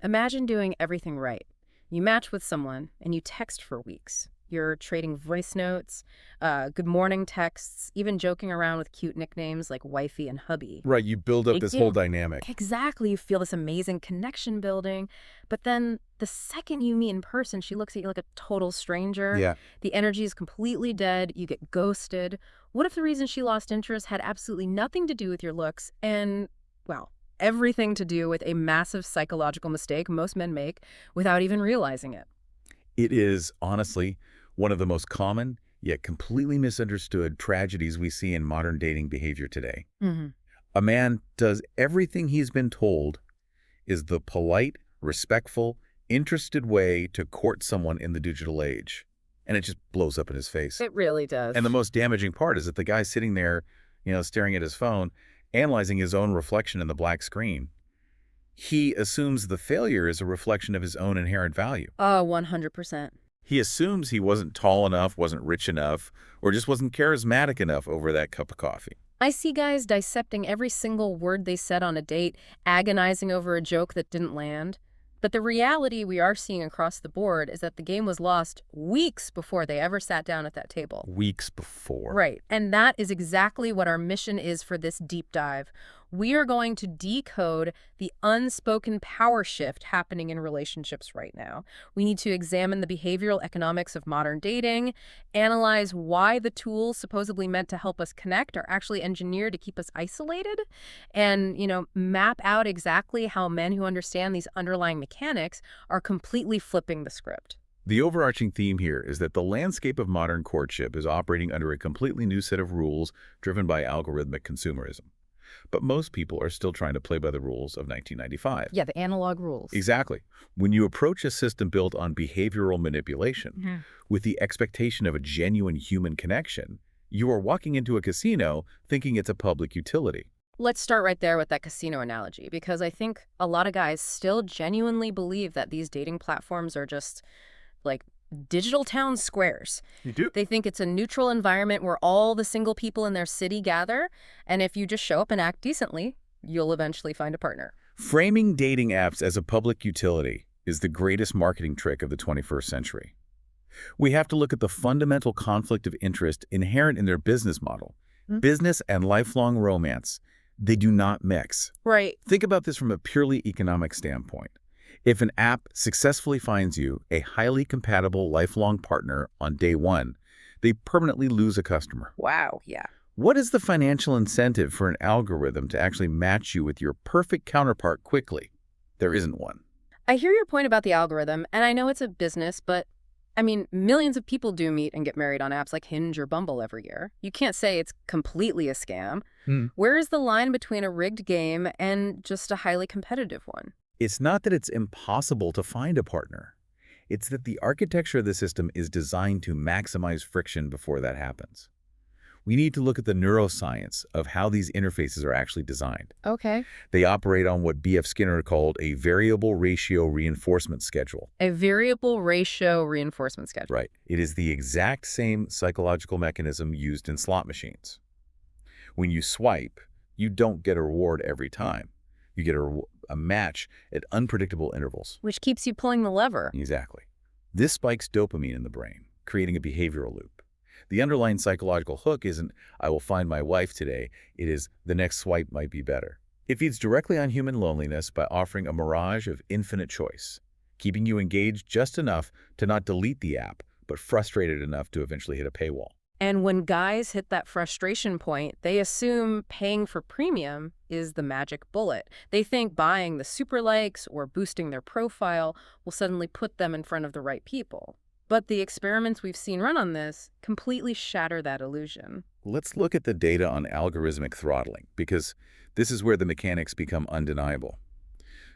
Imagine doing everything right. You match with someone and you text for weeks. You're trading voice notes, good morning texts, even joking around with cute nicknames like wifey and hubby. Right, you build up this whole Yeah, dynamic. exactly. You feel this amazing connection building. But then the second you meet in person, she looks at you like a total stranger. Yeah. The energy is completely dead. You get ghosted. What if the reason she lost interest had absolutely nothing to do with your looks and, well, everything to do with a massive psychological mistake most men make without even realizing it? It is, honestly, one of the most common, yet completely misunderstood tragedies we see in modern dating behavior today. Hmm. A man does everything he's been told is the polite, respectful, interested way to court someone in the digital age. And it just blows up in his face. It really does. And the most damaging part is that the guy's sitting there, staring at his phone, analyzing his own reflection in the black screen. He assumes the failure is a reflection of his own inherent value. Oh, 100%. He assumes he wasn't tall enough, wasn't rich enough, or just wasn't charismatic enough over that cup of coffee. I see guys dissecting every single word they said on a date, agonizing over a joke that didn't land. But the reality we are seeing across the board is that the game was lost weeks before they ever sat down at that table. Weeks before. Right. And that is exactly what our mission is for this deep dive. We are going to decode the unspoken power shift happening in relationships right now. We need to examine the behavioral economics of modern dating, analyze why the tools supposedly meant to help us connect are actually engineered to keep us isolated, and, map out exactly how men who understand these underlying mechanics are completely flipping the script. The overarching theme here is that the landscape of modern courtship is operating under a completely new set of rules driven by algorithmic consumerism. But most people are still trying to play by the rules of 1995. Yeah, the analog rules. Exactly. When you approach a system built on behavioral manipulation Mhm. with the expectation of a genuine human connection, you are walking into a casino thinking it's a public utility. Let's start right there with that casino analogy, because I think a lot of guys still genuinely believe that these dating platforms are just like digital town squares. You do? They think it's a neutral environment where all the single people in their city gather, and if you just show up and act decently, you'll eventually find a partner. Framing dating apps as a public utility is the greatest marketing trick of the 21st century. We have to look at the fundamental conflict of interest inherent in their business model. Hmm? Business and lifelong romance, they do not mix. Right. Think about this from a purely economic standpoint. If an app successfully finds you a highly compatible lifelong partner on day one, they permanently lose a customer. Wow. Yeah. What is the financial incentive for an algorithm to actually match you with your perfect counterpart quickly? There isn't one. I hear your point about the algorithm, and I know it's a business, but I mean, millions of people do meet and get married on apps like Hinge or Bumble every year. You can't say it's completely a scam. Where is the line between a rigged game and just a highly competitive one? It's not that it's impossible to find a partner. It's that the architecture of the system is designed to maximize friction before that happens. We need to look at the neuroscience of how these interfaces are actually designed. Okay. They operate on what B.F. Skinner called a variable ratio reinforcement schedule. A variable ratio reinforcement schedule. Right. It is the exact same psychological mechanism used in slot machines. When you swipe, you don't get a reward every time. You get a match at unpredictable intervals. Which keeps you pulling the lever. Exactly. This spikes dopamine in the brain, creating a behavioral loop. The underlying psychological hook isn't, I will find my wife today. It is, the next swipe might be better. It feeds directly on human loneliness by offering a mirage of infinite choice, keeping you engaged just enough to not delete the app, but frustrated enough to eventually hit a paywall. And when guys hit that frustration point, they assume paying for premium is the magic bullet. They think buying the super likes or boosting their profile will suddenly put them in front of the right people. But the experiments we've seen run on this completely shatter that illusion. Let's look at the data on algorithmic throttling, because this is where the mechanics become undeniable.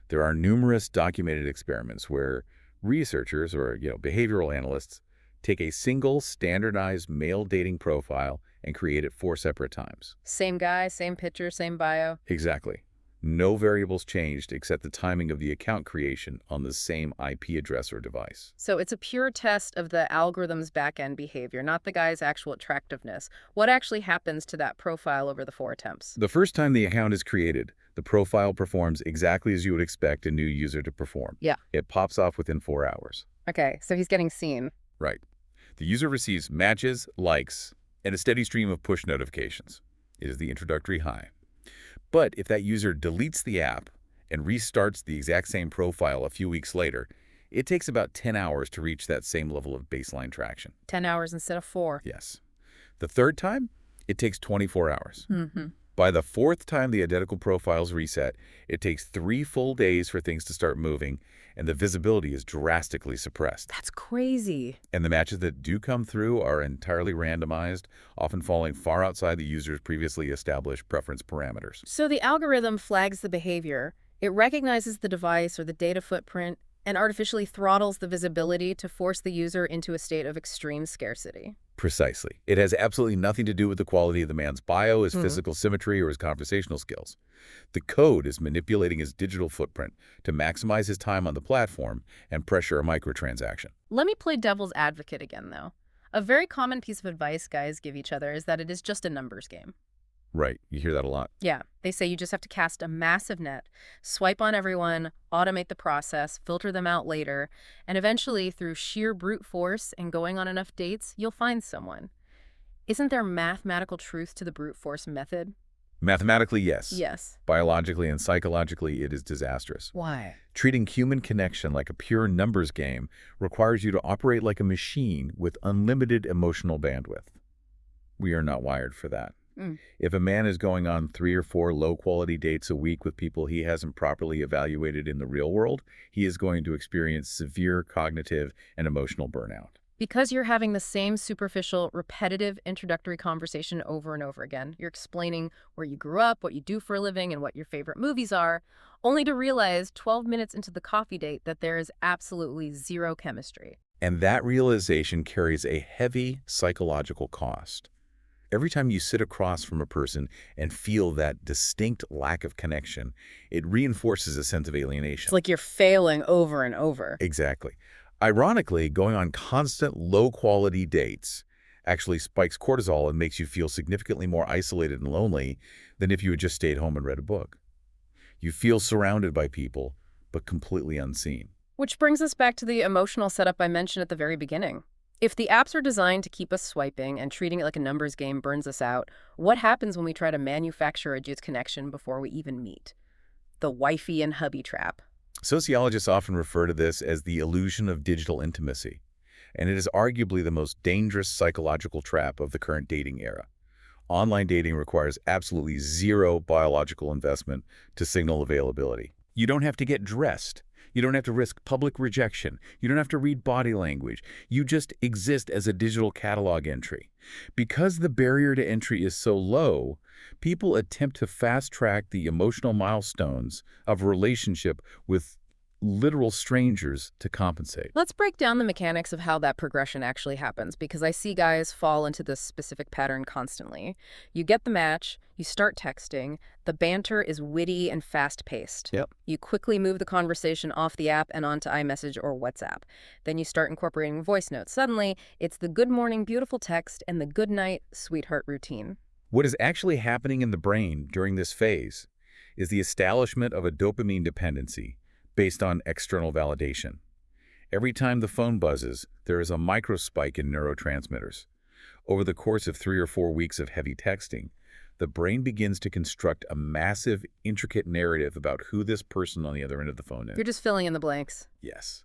There are numerous documented experiments where researchers or behavioral analysts take a single standardized male dating profile and create it 4 separate times. Same guy, same picture, same bio. Exactly. No variables changed except the timing of the account creation on the same IP address or device. So it's a pure test of the algorithm's back-end behavior, not the guy's actual attractiveness. What actually happens to that profile over the 4 attempts? The first time the account is created, The profile performs exactly as you would expect a new user to perform. Yeah. It pops off within 4 hours. Okay, so he's getting seen. Right. The user receives matches, likes, and a steady stream of push notifications. It is the introductory high. But if that user deletes the app and restarts the exact same profile a few weeks later, it takes about 10 hours to reach that same level of baseline traction. 10 hours instead of 4. Yes. The third time, it takes 24 hours. Mm-hmm. By the fourth time the identical profiles reset, it takes 3 full days for things to start moving, and the visibility is drastically suppressed. That's crazy. And the matches that do come through are entirely randomized, often falling far outside the user's previously established preference parameters. So the algorithm flags the behavior. It recognizes the device or the data footprint and artificially throttles the visibility to force the user into a state of extreme scarcity. Precisely. It has absolutely nothing to do with the quality of the man's bio, his physical symmetry, or his conversational skills. The code is manipulating his digital footprint to maximize his time on the platform and pressure a microtransaction. Let me play devil's advocate again, though. A very common piece of advice guys give each other is that it is just a numbers game. Right. You hear that a lot. Yeah, they say you just have to cast a massive net, swipe on everyone, automate the process, filter them out later, and eventually, through sheer brute force and going on enough dates, you'll find someone. Isn't there mathematical truth to the brute force method? Mathematically, yes. Yes. Biologically and psychologically, it is disastrous. Why? Treating human connection like a pure numbers game requires you to operate like a machine with unlimited emotional bandwidth. We are not wired for that. If a man is going on 3 or 4 low-quality dates a week with people he hasn't properly evaluated in the real world, he is going to experience severe cognitive and emotional burnout. Because you're having the same superficial, repetitive introductory conversation over and over again. You're explaining where you grew up, what you do for a living, and what your favorite movies are, only to realize 12 minutes into the coffee date that there is absolutely zero chemistry. And that realization carries a heavy psychological cost. Every time you sit across from a person and feel that distinct lack of connection, it reinforces a sense of alienation. It's like you're failing over and over. Exactly. Ironically, going on constant low-quality dates actually spikes cortisol and makes you feel significantly more isolated and lonely than if you had just stayed home and read a book. You feel surrounded by people, but completely unseen. Which brings us back to the emotional setup I mentioned at the very beginning. If the apps are designed to keep us swiping and treating it like a numbers game burns us out, what happens when we try to manufacture a jizz connection before we even meet? The wifey and hubby trap. Sociologists often refer to this as the illusion of digital intimacy, and it is arguably the most dangerous psychological trap of the current dating era. Online dating requires absolutely zero biological investment to signal availability. You don't have to get dressed. You don't have to risk public rejection. You don't have to read body language. You just exist as a digital catalog entry. Because the barrier to entry is so low, people attempt to fast-track the emotional milestones of a relationship with literal strangers to compensate. Let's break down the mechanics of how that progression actually happens, because I see guys fall into this specific pattern constantly. You get the match, you start texting, the banter is witty and fast-paced. Yep. You quickly move the conversation off the app and onto iMessage or WhatsApp. Then you start incorporating voice notes. Suddenly, it's the good morning, beautiful text and the good night, sweetheart routine. What is actually happening in the brain during this phase is the establishment of a dopamine dependency based on external validation. Every time the phone buzzes, there is a microspike in neurotransmitters. Over the course of 3 or 4 weeks of heavy texting, the brain begins to construct a massive, intricate narrative about who this person on the other end of the phone is. You're just filling in the blanks. Yes.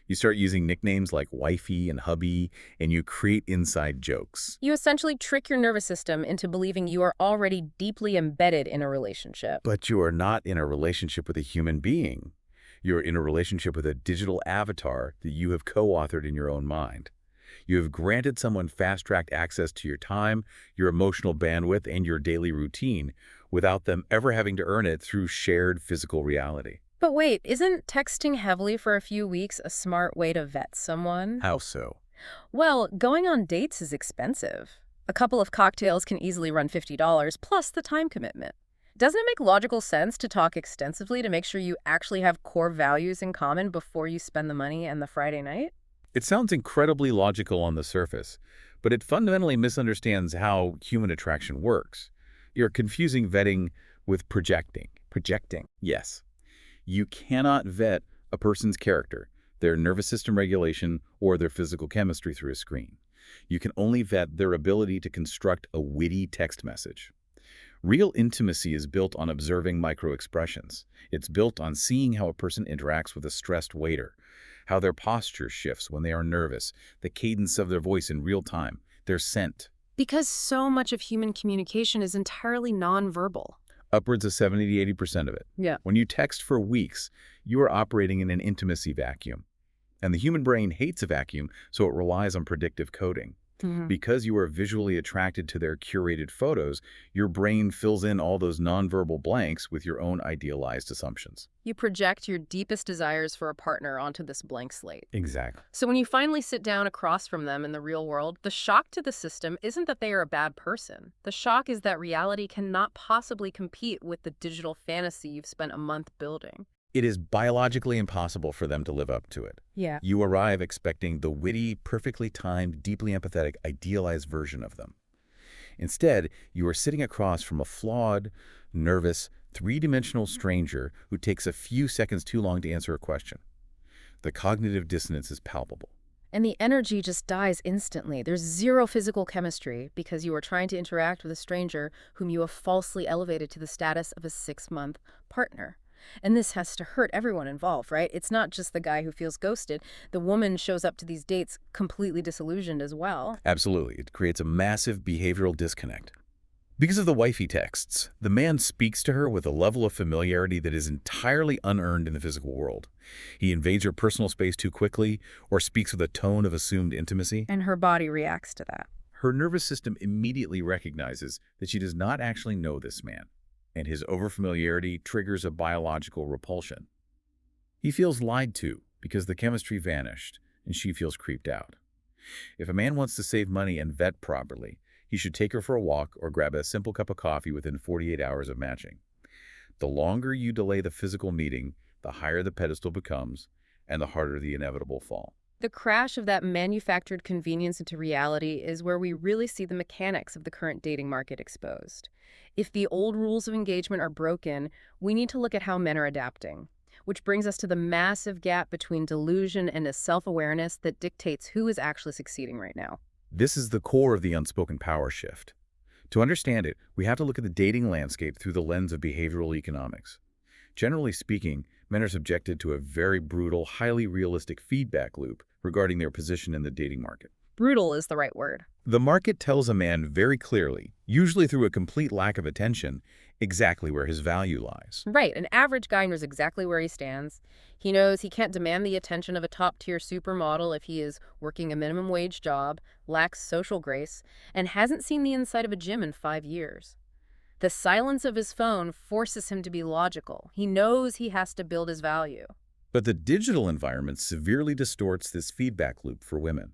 You start using nicknames like wifey and hubby, and you create inside jokes. You essentially trick your nervous system into believing you are already deeply embedded in a relationship. But you are not in a relationship with a human being. You're in a relationship with a digital avatar that you have co-authored in your own mind. You have granted someone fast-tracked access to your time, your emotional bandwidth, and your daily routine without them ever having to earn it through shared physical reality. But wait, isn't texting heavily for a few weeks a smart way to vet someone? How so? Well, going on dates is expensive. A couple of cocktails can easily run $50 plus the time commitment. Doesn't it make logical sense to talk extensively to make sure you actually have core values in common before you spend the money and the Friday night? It sounds incredibly logical on the surface, but it fundamentally misunderstands how human attraction works. You're confusing vetting with projecting. Projecting. Yes. You cannot vet a person's character, their nervous system regulation, or their physical chemistry through a screen. You can only vet their ability to construct a witty text message. Real intimacy is built on observing microexpressions. It's built on seeing how a person interacts with a stressed waiter, how their posture shifts when they are nervous, the cadence of their voice in real time, their scent. Because so much of human communication is entirely nonverbal. Upwards of 70 to 80% of it. Yeah. When you text for weeks, you are operating in an intimacy vacuum. And the human brain hates a vacuum, so it relies on predictive coding. Because you are visually attracted to their curated photos, your brain fills in all those nonverbal blanks with your own idealized assumptions. You project your deepest desires for a partner onto this blank slate. Exactly. So when you finally sit down across from them in the real world, the shock to the system isn't that they are a bad person. The shock is that reality cannot possibly compete with the digital fantasy you've spent a month building. It is biologically impossible for them to live up to it. Yeah. You arrive expecting the witty, perfectly timed, deeply empathetic, idealized version of them. Instead, you are sitting across from a flawed, nervous, three-dimensional stranger who takes a few seconds too long to answer a question. The cognitive dissonance is palpable. And the energy just dies instantly. There's zero physical chemistry because you are trying to interact with a stranger whom you have falsely elevated to the status of a 6-month partner. And this has to hurt everyone involved, right? It's not just the guy who feels ghosted. The woman shows up to these dates completely disillusioned as well. Absolutely. It creates a massive behavioral disconnect. Because of the wifey texts, the man speaks to her with a level of familiarity that is entirely unearned in the physical world. He invades her personal space too quickly or speaks with a tone of assumed intimacy. And her body reacts to that. Her nervous system immediately recognizes that she does not actually know this man, and his overfamiliarity triggers a biological repulsion. He feels lied to because the chemistry vanished, and she feels creeped out. If a man wants to save money and vet properly, he should take her for a walk or grab a simple cup of coffee within 48 hours of matching. The longer you delay the physical meeting, the higher the pedestal becomes, and the harder the inevitable fall. The crash of that manufactured convenience into reality is where we really see the mechanics of the current dating market exposed. If the old rules of engagement are broken, we need to look at how men are adapting. Which brings us to the massive gap between delusion and a self-awareness that dictates who is actually succeeding right now. This is the core of the unspoken power shift. To understand it, we have to look at the dating landscape through the lens of behavioral economics. Generally speaking, men are subjected to a very brutal, highly realistic feedback loop regarding their position in the dating market. Brutal is the right word. The market tells a man very clearly, usually through a complete lack of attention, exactly where his value lies. Right, an average guy knows exactly where he stands. He knows he can't demand the attention of a top-tier supermodel if he is working a minimum wage job, lacks social grace, and hasn't seen the inside of a gym in 5 years. The silence of his phone forces him to be logical. He knows he has to build his value. But the digital environment severely distorts this feedback loop for women.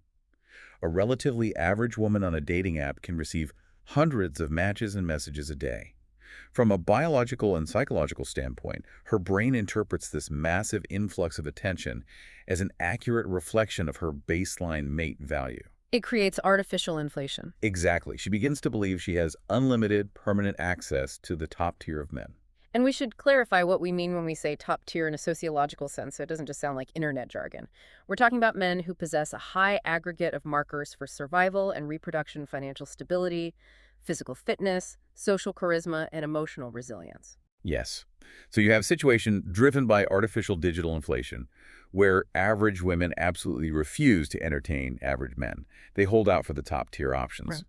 A relatively average woman on a dating app can receive hundreds of matches and messages a day. From a biological and psychological standpoint, her brain interprets this massive influx of attention as an accurate reflection of her baseline mate value. It creates artificial inflation. Exactly. She begins to believe she has unlimited, permanent access to the top tier of men. And we should clarify what we mean when we say top tier in a sociological sense so it doesn't just sound like internet jargon. We're talking about men who possess a high aggregate of markers for survival and reproduction, financial stability, physical fitness, social charisma, and emotional resilience. Yes. So you have a situation driven by artificial digital inflation, where average women absolutely refuse to entertain average men. They hold out for the top-tier options. Right.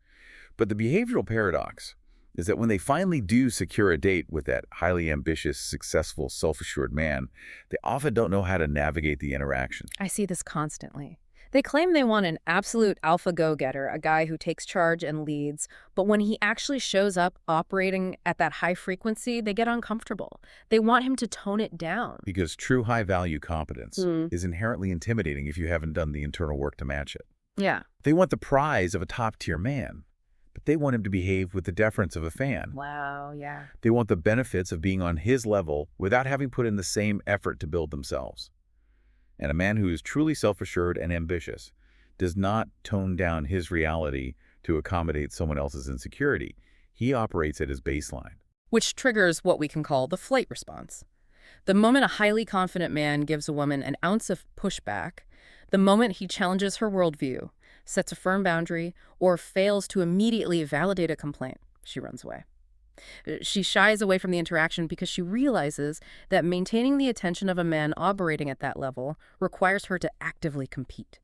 But the behavioral paradox is that when they finally do secure a date with that highly ambitious, successful, self-assured man, they often don't know how to navigate the interaction. I see this constantly. They claim they want an absolute alpha go-getter, a guy who takes charge and leads, but when he actually shows up operating at that high frequency, they get uncomfortable. They want him to tone it down. Because true high-value competence is inherently intimidating if you haven't done the internal work to match it. Yeah. They want the prize of a top-tier man, but they want him to behave with the deference of a fan. Wow, yeah. They want the benefits of being on his level without having put in the same effort to build themselves. And a man who is truly self-assured and ambitious does not tone down his reality to accommodate someone else's insecurity. He operates at his baseline. which triggers what we can call the flight response. The moment a highly confident man gives a woman an ounce of pushback, the moment he challenges her worldview, sets a firm boundary, or fails to immediately validate a complaint, she runs away. She shies away from the interaction because she realizes that maintaining the attention of a man operating at that level requires her to actively compete.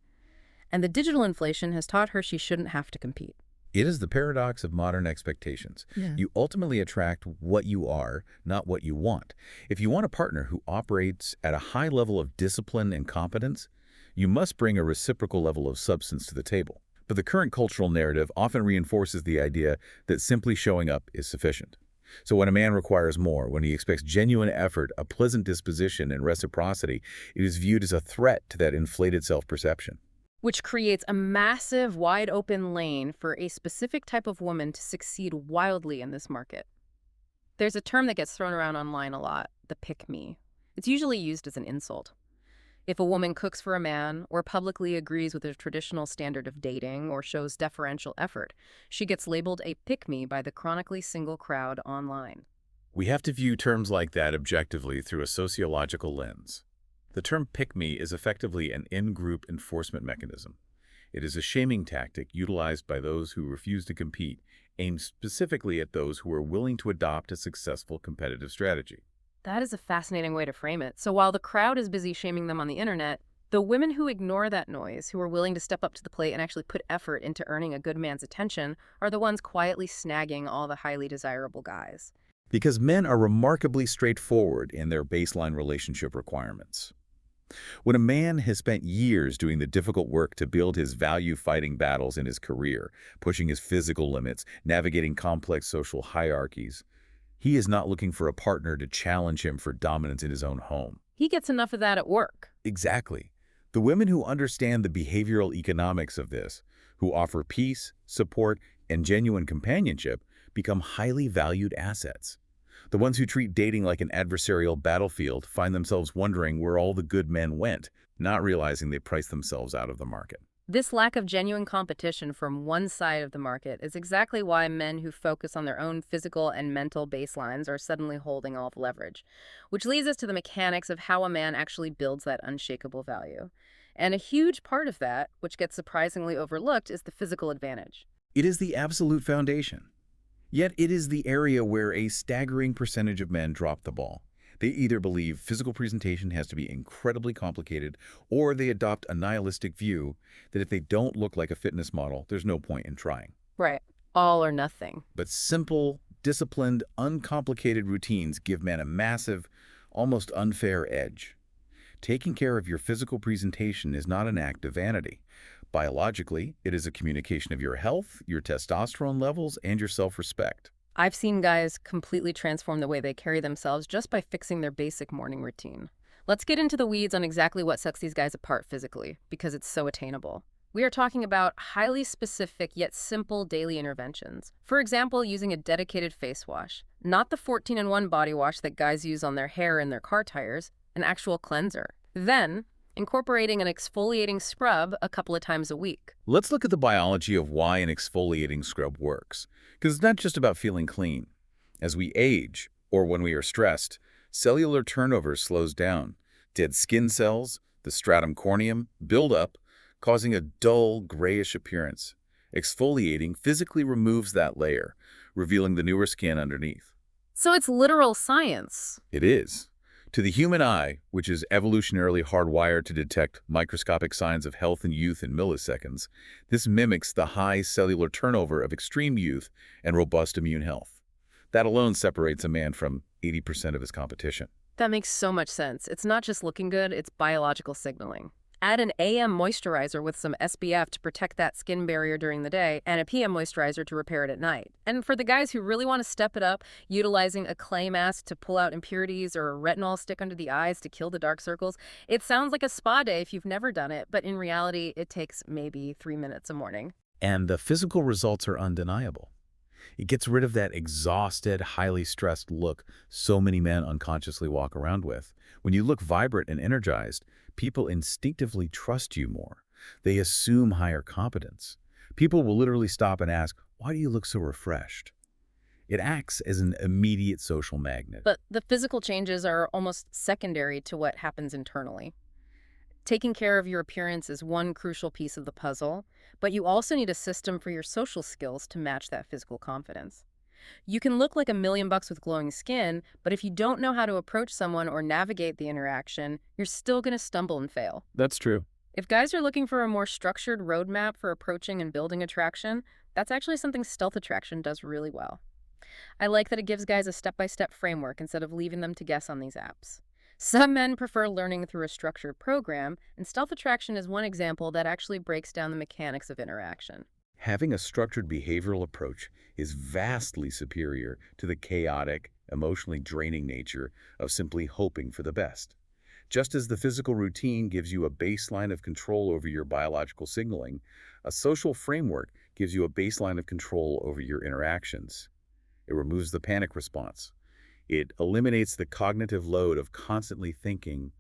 And the digital inflation has taught her she shouldn't have to compete. It is the paradox of modern expectations. Yeah. You ultimately attract what you are, not what you want. If you want a partner who operates at a high level of discipline and competence, you must bring a reciprocal level of substance to the table. But the current cultural narrative often reinforces the idea that simply showing up is sufficient. So when a man requires more, when he expects genuine effort, a pleasant disposition, and reciprocity, it is viewed as a threat to that inflated self-perception. Which creates a massive, wide-open lane for a specific type of woman to succeed wildly in this market. There's a term that gets thrown around online a lot, the pick-me. It's usually used as an insult. If a woman cooks for a man, or publicly agrees with a traditional standard of dating, or shows deferential effort, she gets labeled a pick-me by the chronically single crowd online. We have to view terms like that objectively through a sociological lens. The term pick-me is effectively an in-group enforcement mechanism. It is a shaming tactic utilized by those who refuse to compete, aimed specifically at those who are willing to adopt a successful competitive strategy. That is a fascinating way to frame it. So while the crowd is busy shaming them on the internet, the women who ignore that noise, who are willing to step up to the plate and actually put effort into earning a good man's attention, are the ones quietly snagging all the highly desirable guys. Because men are remarkably straightforward in their baseline relationship requirements. When a man has spent years doing the difficult work to build his value-fighting battles in his career, pushing his physical limits, navigating complex social hierarchies, he is not looking for a partner to challenge him for dominance in his own home. He gets enough of that at work. Exactly. The women who understand the behavioral economics of this, who offer peace, support, and genuine companionship, become highly valued assets. The ones who treat dating like an adversarial battlefield find themselves wondering where all the good men went, not realizing they priced themselves out of the market. This lack of genuine competition from one side of the market is exactly why men who focus on their own physical and mental baselines are suddenly holding all the leverage, which leads us to the mechanics of how a man actually builds that unshakable value. And a huge part of that, which gets surprisingly overlooked, is the physical advantage. It is the absolute foundation. Yet it is the area where a staggering percentage of men drop the ball. They either believe physical presentation has to be incredibly complicated, or they adopt a nihilistic view that if they don't look like a fitness model, there's no point in trying. Right. All or nothing. But simple, disciplined, uncomplicated routines give men a massive, almost unfair edge. Taking care of your physical presentation is not an act of vanity. Biologically, it is a communication of your health, your testosterone levels, and your self-respect. I've seen guys completely transform the way they carry themselves just by fixing their basic morning routine. Let's get into the weeds on exactly what sets these guys apart physically, because it's so attainable. We are talking about highly specific yet simple daily interventions. For example, using a dedicated face wash, not the 14-in-1 body wash that guys use on their hair and their car tires, an actual cleanser. Then, incorporating an exfoliating scrub a couple of times a week. Let's look at the biology of why an exfoliating scrub works, because it's not just about feeling clean. As we age, or when we are stressed, cellular turnover slows down. Dead skin cells, the stratum corneum, build up, causing a dull, grayish appearance. Exfoliating physically removes that layer, revealing the newer skin underneath. So it's literal science. It is. To the human eye, which is evolutionarily hardwired to detect microscopic signs of health and youth in milliseconds, this mimics the high cellular turnover of extreme youth and robust immune health. That alone separates a man from 80% of his competition. That makes so much sense. It's not just looking good, it's biological signaling. Add an AM moisturizer with some SPF to protect that skin barrier during the day, and a PM moisturizer to repair it at night. And for the guys who really want to step it up, utilizing a clay mask to pull out impurities or a retinol stick under the eyes to kill the dark circles, it sounds like a spa day if you've never done it, but in reality, it takes maybe 3 minutes a morning. And the physical results are undeniable. It gets rid of that exhausted, highly stressed look so many men unconsciously walk around with. When you look vibrant and energized, people instinctively trust you more. They assume higher competence. People will literally stop and ask, "Why do you look so refreshed?" It acts as an immediate social magnet. But the physical changes are almost secondary to what happens internally. Taking care of your appearance is one crucial piece of the puzzle, but you also need a system for your social skills to match that physical confidence. You can look like $1,000,000 with glowing skin, but if you don't know how to approach someone or navigate the interaction, you're still going to stumble and fail. That's true. If guys are looking for a more structured roadmap for approaching and building attraction, that's actually something stealth attraction does really well. I like that it gives guys a step-by-step framework instead of leaving them to guess on these apps. Some men prefer learning through a structured program, and stealth attraction is one example that actually breaks down the mechanics of interaction. Having a structured behavioral approach is vastly superior to the chaotic, emotionally draining nature of simply hoping for the best. Just as the physical routine gives you a baseline of control over your biological signaling, a social framework gives you a baseline of control over your interactions. It removes the panic response. It eliminates the cognitive load of constantly thinking,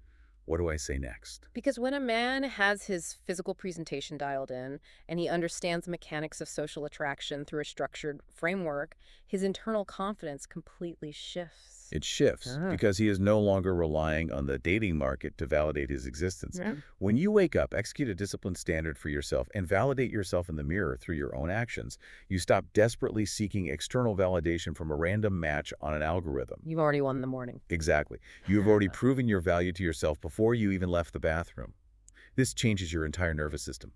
what do I say next? Because when a man has his physical presentation dialed in and he understands the mechanics of social attraction through a structured framework, his internal confidence completely shifts. It shifts because he is no longer relying on the dating market to validate his existence. Yeah. When you wake up, execute a disciplined standard for yourself and validate yourself in the mirror through your own actions, you stop desperately seeking external validation from a random match on an algorithm. You've already won the morning. Exactly. You've already proven your value to yourself before you even left the bathroom. This changes your entire nervous system.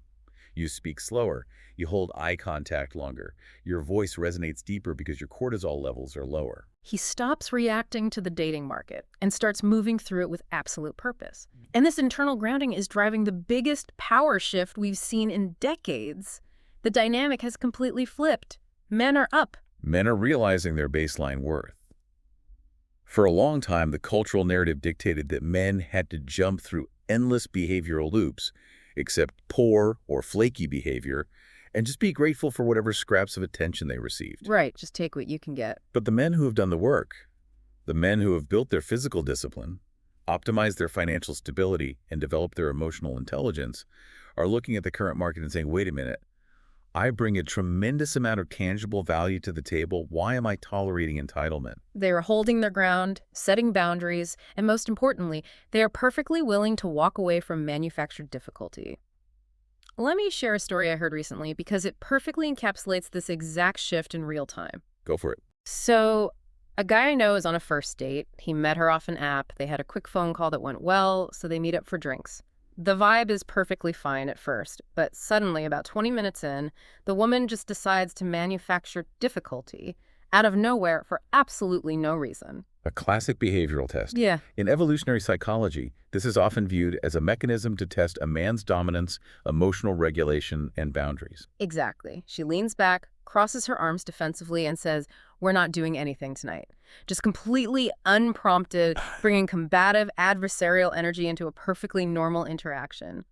You speak slower. You hold eye contact longer. Your voice resonates deeper because your cortisol levels are lower. He stops reacting to the dating market and starts moving through it with absolute purpose. And this internal grounding is driving the biggest power shift we've seen in decades. The dynamic has completely flipped. Men are up. Men are realizing their baseline worth. For a long time, the cultural narrative dictated that men had to jump through endless behavioral loops, accept poor or flaky behavior, and just be grateful for whatever scraps of attention they received. Right, just take what you can get. But the men who have done the work, the men who have built their physical discipline, optimized their financial stability, and developed their emotional intelligence, are looking at the current market and saying, wait a minute, I bring a tremendous amount of tangible value to the table. Why am I tolerating entitlement? They are holding their ground, setting boundaries, and most importantly, they are perfectly willing to walk away from manufactured difficulty. Let me share a story I heard recently because it perfectly encapsulates this exact shift in real time. Go for it. So, a guy I know is on a first date. He met her off an app. They had a quick phone call that went well, so they meet up for drinks. The vibe is perfectly fine at first, but suddenly, about 20 minutes in, the woman just decides to manufacture difficulty out of nowhere for absolutely no reason. A classic behavioral test. Yeah. In evolutionary psychology, this is often viewed as a mechanism to test a man's dominance, emotional regulation, and boundaries. Exactly. She leans back, crosses her arms defensively, and says, "We're not doing anything tonight." Just completely unprompted, bringing combative, adversarial energy into a perfectly normal interaction.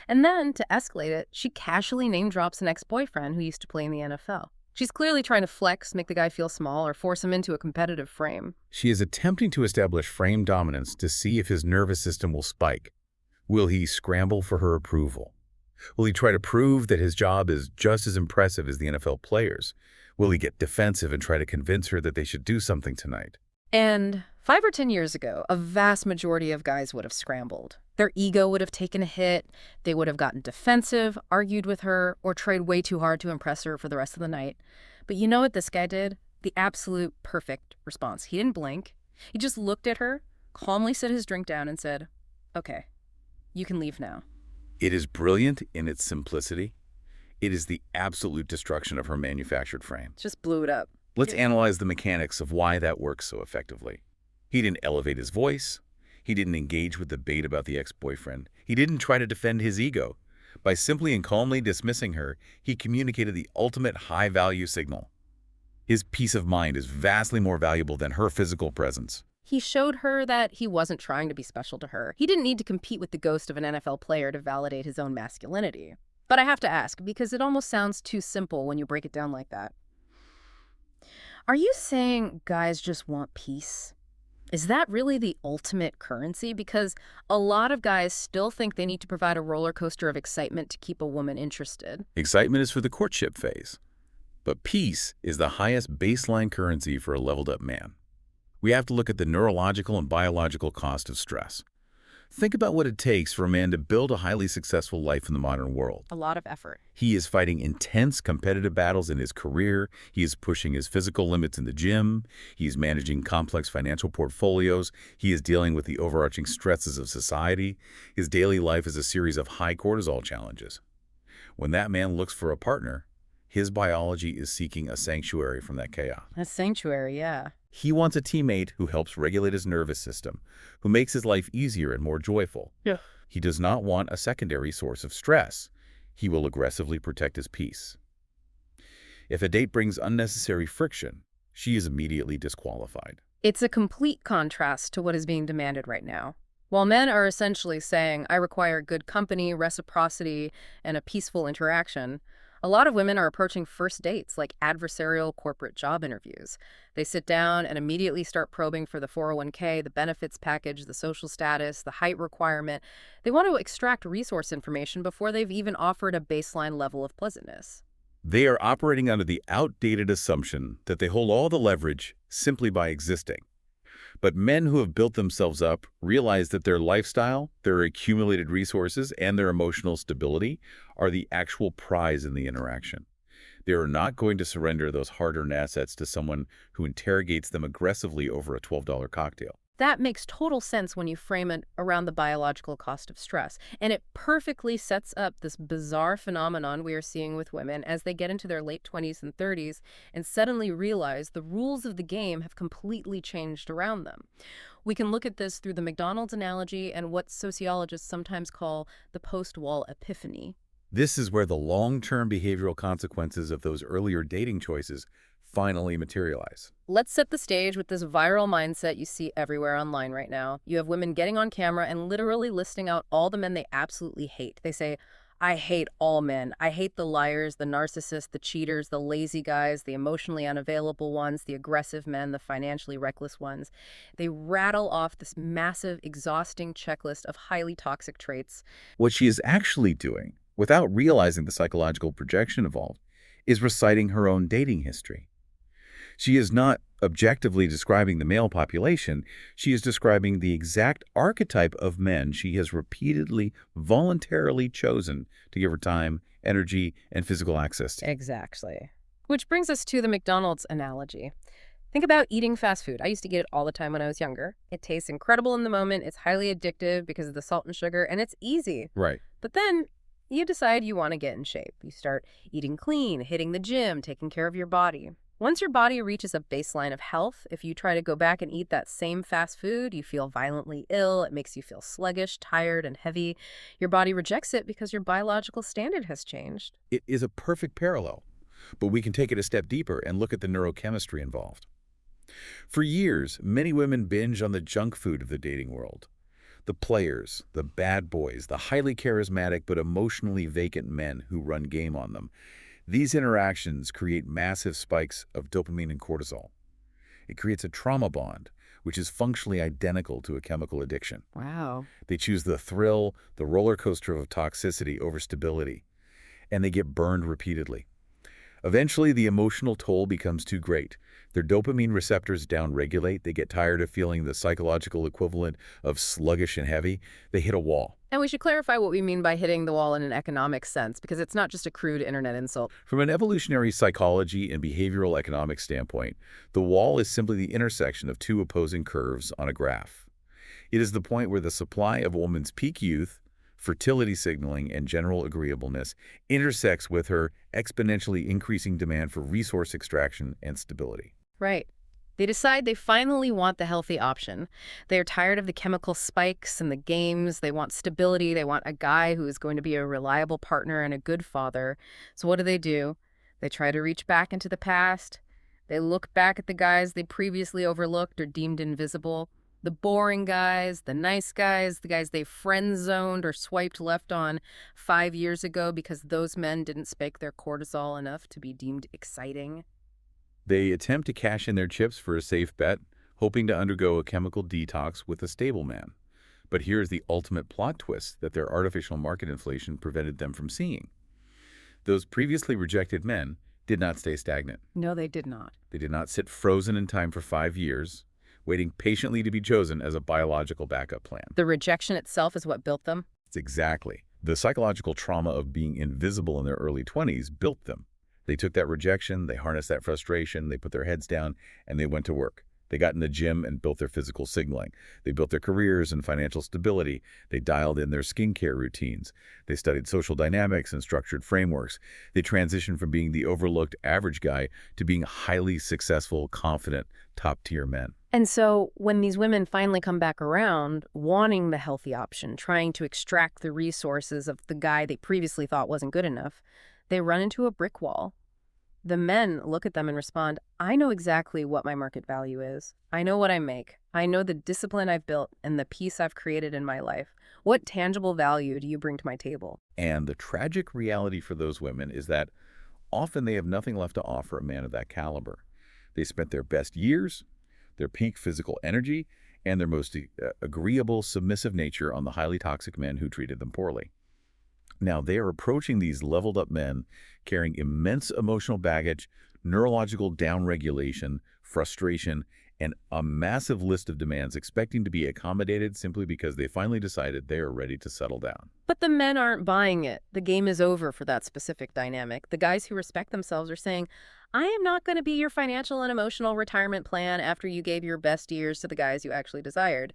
And then, to escalate it, she casually name drops an ex-boyfriend who used to play in the NFL. She's clearly trying to flex, make the guy feel small, or force him into a competitive frame. She is attempting to establish frame dominance to see if his nervous system will spike. Will he scramble for her approval? Will he try to prove that his job is just as impressive as the NFL players? Will he get defensive and try to convince her that they should do something tonight? And 5 or 10 years ago, a vast majority of guys would have scrambled. Their ego would have taken a hit, they would have gotten defensive, argued with her, or tried way too hard to impress her for the rest of the night. But you know what this guy did? The absolute perfect response. He didn't blink. He just looked at her, calmly set his drink down, and said, "Okay, you can leave now." It is brilliant in its simplicity. It is the absolute destruction of her manufactured frame. Just blew it up. Let's analyze the mechanics of why that works so effectively. He didn't elevate his voice. He didn't engage with debate about the ex-boyfriend. He didn't try to defend his ego. By simply and calmly dismissing her, he communicated the ultimate high-value signal. His peace of mind is vastly more valuable than her physical presence. He showed her that he wasn't trying to be special to her. He didn't need to compete with the ghost of an NFL player to validate his own masculinity. But I have to ask, because it almost sounds too simple when you break it down like that. Are you saying guys just want peace? Is that really the ultimate currency? Because a lot of guys still think they need to provide a roller coaster of excitement to keep a woman interested. Excitement is for the courtship phase. But peace is the highest baseline currency for a leveled-up man. We have to look at the neurological and biological cost of stress. Think about what it takes for a man to build a highly successful life in the modern world. A lot of effort. He is fighting intense competitive battles in his career. He is pushing his physical limits in the gym. He's managing complex financial portfolios. He is dealing with the overarching stresses of society. His daily life is a series of high cortisol challenges. When that man looks for a partner, his biology is seeking a sanctuary from that chaos. A sanctuary, yeah. He wants a teammate who helps regulate his nervous system, who makes his life easier and more joyful. Yeah. He does not want a secondary source of stress. He will aggressively protect his peace. If a date brings unnecessary friction, she is immediately disqualified. It's a complete contrast to what is being demanded right now. While men are essentially saying, I require good company, reciprocity, and a peaceful interaction, a lot of women are approaching first dates like adversarial corporate job interviews. They sit down and immediately start probing for the 401k, the benefits package, the social status, the height requirement. They want to extract resource information before they've even offered a baseline level of pleasantness. They are operating under the outdated assumption that they hold all the leverage simply by existing. But men who have built themselves up realize that their lifestyle, their accumulated resources, and their emotional stability are the actual prize in the interaction. They are not going to surrender those hard-earned assets to someone who interrogates them aggressively over a $12 cocktail. That makes total sense when you frame it around the biological cost of stress. And it perfectly sets up this bizarre phenomenon we are seeing with women as they get into their late 20s and 30s and suddenly realize the rules of the game have completely changed around them. We can look at this through the McDonald's analogy and what sociologists sometimes call the post-wall epiphany. This is where the long-term behavioral consequences of those earlier dating choices finally materialize. Let's set the stage with this viral mindset you see everywhere online right now. You have women getting on camera and literally listing out all the men they absolutely hate. They say, I hate all men. I hate the liars, the narcissists, the cheaters, the lazy guys, the emotionally unavailable ones, the aggressive men, the financially reckless ones. They rattle off this massive, exhausting checklist of highly toxic traits. What she is actually doing, without realizing the psychological projection involved, is reciting her own dating history. She is not objectively describing the male population. She is describing the exact archetype of men she has repeatedly, voluntarily chosen to give her time, energy, and physical access to. Exactly. Which brings us to the McDonald's analogy. Think about eating fast food. I used to get it all the time when I was younger. It tastes incredible in the moment. It's highly addictive because of the salt and sugar, and it's easy. Right. But then you decide you want to get in shape. You start eating clean, hitting the gym, taking care of your body. Once your body reaches a baseline of health, if you try to go back and eat that same fast food, you feel violently ill. It makes you feel sluggish, tired, and heavy. Your body rejects it because your biological standard has changed. It is a perfect parallel, but we can take it a step deeper and look at the neurochemistry involved. For years, many women binge on the junk food of the dating world. The players, the bad boys, the highly charismatic but emotionally vacant men who run game on them. These interactions create massive spikes of dopamine and cortisol. It creates a trauma bond, which is functionally identical to a chemical addiction. Wow. They choose the thrill, the roller coaster of toxicity over stability, and they get burned repeatedly. Eventually, the emotional toll becomes too great. Their dopamine receptors downregulate. They get tired of feeling the psychological equivalent of sluggish and heavy. They hit a wall. And we should clarify what we mean by hitting the wall in an economic sense, because it's not just a crude internet insult. From an evolutionary psychology and behavioral economics standpoint, the wall is simply the intersection of two opposing curves on a graph. It is the point where the supply of a woman's peak youth, fertility signaling, and general agreeableness intersects with her exponentially increasing demand for resource extraction and stability. Right. They decide they finally want the healthy option. They are tired of the chemical spikes and the games. They want stability. They want a guy who is going to be a reliable partner and a good father. So what do? They try to reach back into the past. They look back at the guys they previously overlooked or deemed invisible. The boring guys, the nice guys, the guys they friend-zoned or swiped left on 5 years ago because those men didn't spike their cortisol enough to be deemed exciting. They attempt to cash in their chips for a safe bet, hoping to undergo a chemical detox with a stable man. But here's the ultimate plot twist that their artificial market inflation prevented them from seeing. Those previously rejected men did not stay stagnant. No, they did not. They did not sit frozen in time for 5 years, waiting patiently to be chosen as a biological backup plan. The rejection itself is what built them. It's exactly. The psychological trauma of being invisible in their early 20s built them. They took that rejection, they harnessed that frustration, they put their heads down, and they went to work. They got in the gym and built their physical signaling. They built their careers and financial stability. They dialed in their skincare routines. They studied social dynamics and structured frameworks. They transitioned from being the overlooked average guy to being highly successful, confident, top-tier men. And so when these women finally come back around, wanting the healthy option, trying to extract the resources of the guy they previously thought wasn't good enough, they run into a brick wall. The men look at them and respond, I know exactly what my market value is. I know what I make. I know the discipline I've built and the peace I've created in my life. What tangible value do you bring to my table? And the tragic reality for those women is that often they have nothing left to offer a man of that caliber. They spent their best years, their peak physical energy, and their most agreeable, submissive nature on the highly toxic men who treated them poorly. Now, they are approaching these leveled-up men carrying immense emotional baggage, neurological downregulation, frustration, and a massive list of demands expecting to be accommodated simply because they finally decided they are ready to settle down. But the men aren't buying it. The game is over for that specific dynamic. The guys who respect themselves are saying, I am not going to be your financial and emotional retirement plan after you gave your best years to the guys you actually desired.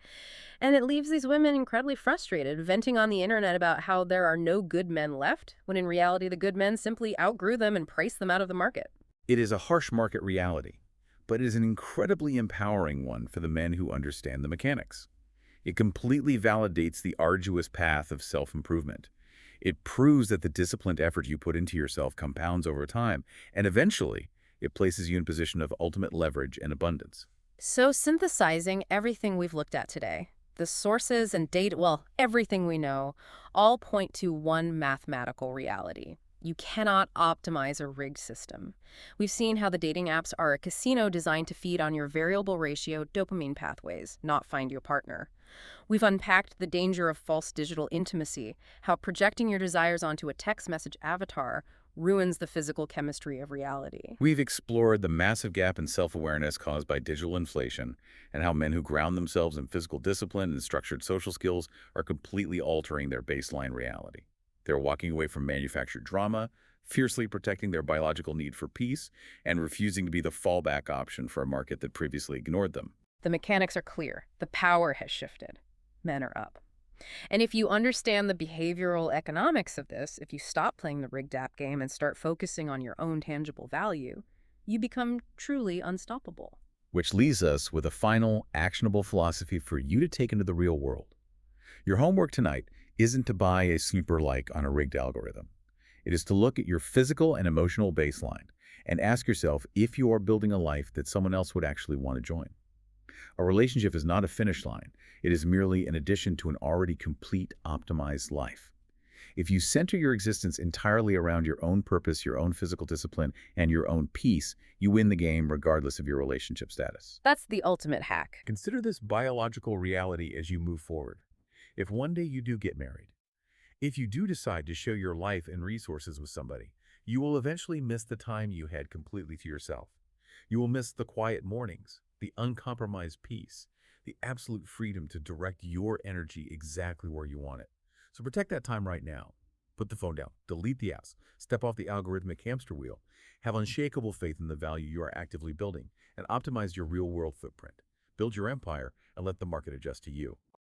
And it leaves these women incredibly frustrated, venting on the internet about how there are no good men left, when in reality the good men simply outgrew them and priced them out of the market. It is a harsh market reality, but it is an incredibly empowering one for the men who understand the mechanics. It completely validates the arduous path of self-improvement. It proves that the disciplined effort you put into yourself compounds over time, and eventually, it places you in a position of ultimate leverage and abundance. So synthesizing everything we've looked at today, the sources and data, well, everything we know, all point to one mathematical reality. You cannot optimize a rigged system. We've seen how the dating apps are a casino designed to feed on your variable ratio dopamine pathways, not find your partner. We've unpacked the danger of false digital intimacy, how projecting your desires onto a text message avatar ruins the physical chemistry of reality. We've explored the massive gap in self-awareness caused by digital inflation and how men who ground themselves in physical discipline and structured social skills are completely altering their baseline reality. They're walking away from manufactured drama, fiercely protecting their biological need for peace, and refusing to be the fallback option for a market that previously ignored them. The mechanics are clear. The power has shifted. Men are up. And if you understand the behavioral economics of this, if you stop playing the rigged app game and start focusing on your own tangible value, you become truly unstoppable. Which leaves us with a final, actionable philosophy for you to take into the real world. Your homework tonight isn't to buy a super like on a rigged algorithm. It is to look at your physical and emotional baseline and ask yourself if you are building a life that someone else would actually want to join. A relationship is not a finish line. It is merely an addition to an already complete, optimized life. If you center your existence entirely around your own purpose, your own physical discipline, and your own peace, you win the game regardless of your relationship status. That's the ultimate hack. Consider this biological reality as you move forward. If one day you do get married, if you do decide to share your life and resources with somebody, you will eventually miss the time you had completely to yourself. You will miss the quiet mornings, the uncompromised peace, the absolute freedom to direct your energy exactly where you want it. So protect that time right now. Put the phone down, delete the apps, step off the algorithmic hamster wheel, have unshakable faith in the value you are actively building, and optimize your real-world footprint. Build your empire and let the market adjust to you.